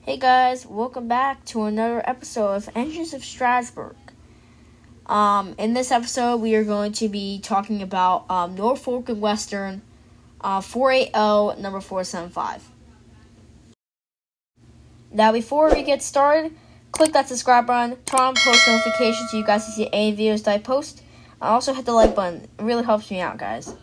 Hey guys, welcome back to another episode of Engines of Strasburg. In this episode, we are going to be talking about Norfolk and Western 480 number 475. Now, before we get started, click that subscribe button, turn on post notifications so you guys can see any videos that I post. Also hit the like button. It really helps me out, guys.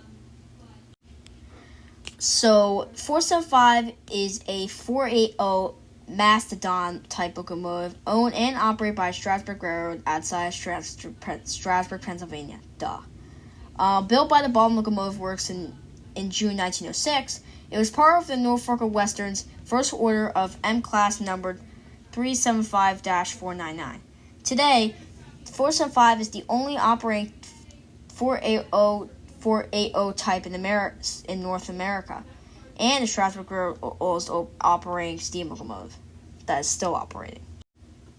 So, 475 is a 480 Mastodon type locomotive owned and operated by Strasburg Railroad outside Strasburg, Pennsylvania. Built by the Baldwin Locomotive Works in June 1906, it was part of the Norfolk and Western's first order of M-Class numbered 375-499. Today, 475 is the only operating 480 type in North America, and the Strasburg Railroad is operating steam locomotive that is still operating.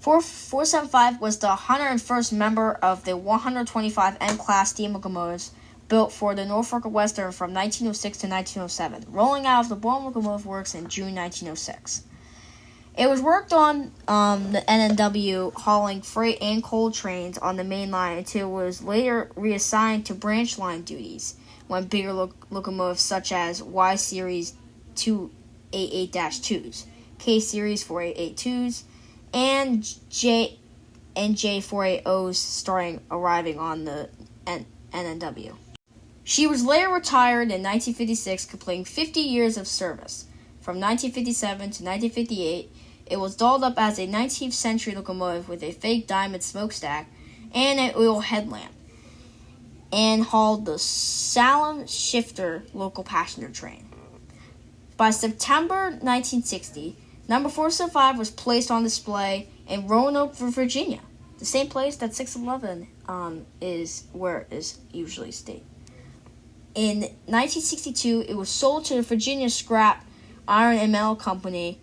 475 was the 101st member of the 125 M-Class steam locomotives built for the Norfolk and Western from 1906 to 1907, rolling out of the Baldwin Locomotive Works in June 1906. It was worked on the NNW hauling freight and coal trains on the main line until it was later reassigned to branch line duties when bigger locomotives such as Y Series 288-2s, K Series 488-2s, and J 480s starting arriving on the NNW. She was later retired in 1956, completing 50 years of service. From 1957 to 1958, it was dolled up as a 19th century locomotive with a fake diamond smokestack and an oil headlamp, and hauled the Salem Shifter local passenger train. By September 1960, number 475 was placed on display in Roanoke, Virginia, the same place that 611 is where it is usually stayed. In 1962, it was sold to the Virginia Scrap Iron and Metal Company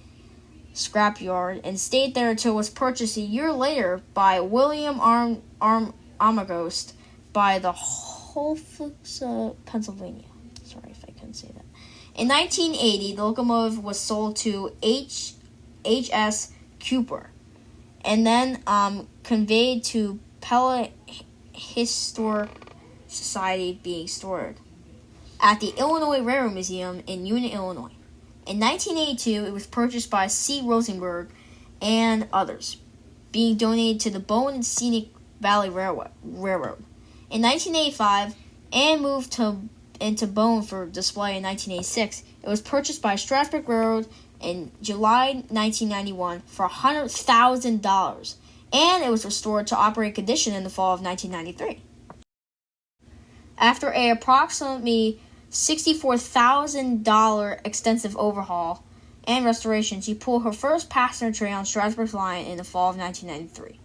scrapyard and stayed there until it was purchased a year later by William Armagost by the Holfix, Pennsylvania. Sorry if I couldn't say that. In 1980, the locomotive was sold to H.S. Cooper and then conveyed to Pella Historic Society, being stored at the Illinois Railroad Museum in Union, Illinois. In 1982, it was purchased by C. Rosenberg and others, being donated to the Bowen and Scenic Valley Railroad. In 1985, and moved into Bowen for display in 1986, it was purchased by Strasburg Railroad in July 1991 for $100,000, and it was restored to operating condition in the fall of 1993. After an approximately $64,000 extensive overhaul and restoration, she pulled her first passenger train on Strasburg's line in the fall of 1993.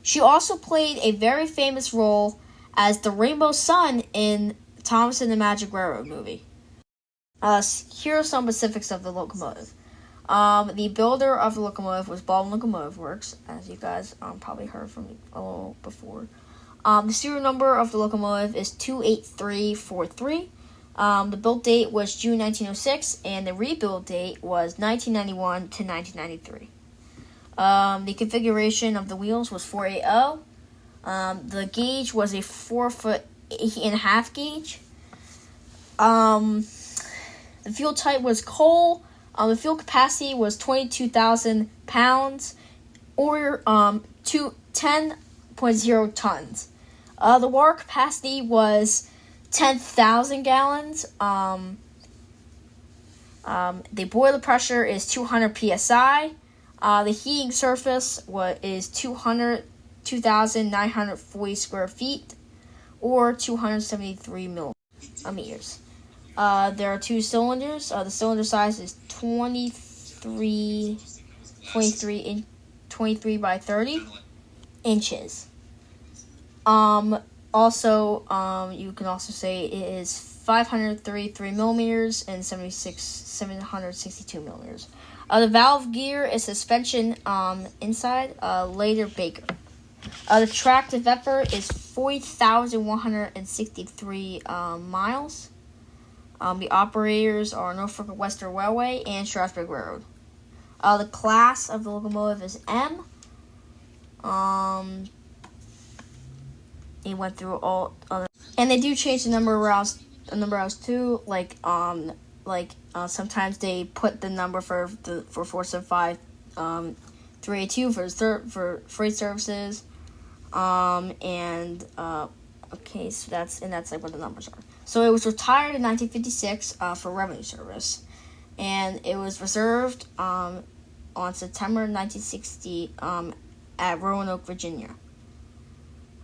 She also played a very famous role as the Rainbow Sun in Thomas and the Magic Railroad movie. Here are some specifics of the locomotive. The builder of the locomotive was Baldwin Locomotive Works, as you guys probably heard from me a little before. The serial number of the locomotive is 28343. The build date was June 1906, and the rebuild date was 1991 to 1993. The configuration of the wheels was 480. The gauge was a 4'8" gauge. The fuel type was coal. The fuel capacity was 22,000 pounds, or 10.0 tons. The water capacity was 10,000 gallons. The boiler pressure is 200 psi. The heating surface is 2,940 square feet, or 273 millimeters. There are two cylinders. The cylinder size is 23 by 30 inches. You can also say it is 533 millimeters and 762 millimeters. The valve gear is suspension inside, later Baker. The track to Vepfer is 40,163 miles. The operators are Norfolk Western Railway and Strasburg Railroad. The class of the locomotive is M. He went through all other, and they do change the number of routes too. Sometimes they put the number for 475 382 for freight services. Okay, so that's like what the numbers are. So it was retired in 1956 for revenue service, and it was reserved on September 1960 at Roanoke, Virginia.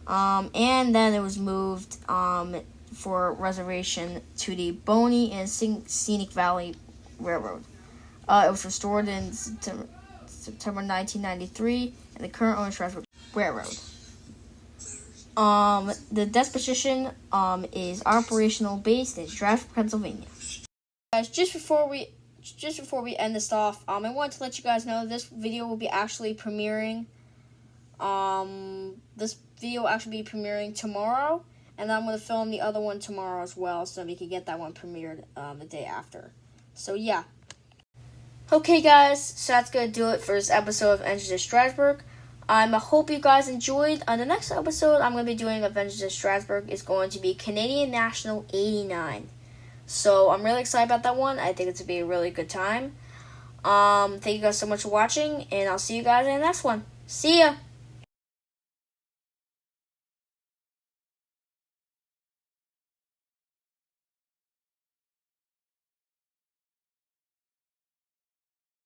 And then it was moved for reservation to the Boney and Scenic Valley Railroad. It was restored in September 1993, and the current owner is Strasburg Railroad. The disposition is operational based in Strasburg, Pennsylvania. Guys, just before we end this off, I wanted to let you guys know this video will be actually premiering. This video will actually be premiering tomorrow, and I'm going to film the other one tomorrow as well, so we can get that one premiered the day after. So yeah. Okay guys, so that's going to do it for this episode of Adventures of Strasburg. I hope you guys enjoyed. On the next episode I'm going to be doing Adventures of Strasburg is going to be Canadian National 89. So I'm really excited about that one. I think it's going to be a really good time. Thank you guys so much for watching, and I'll see you guys in the next one. See ya!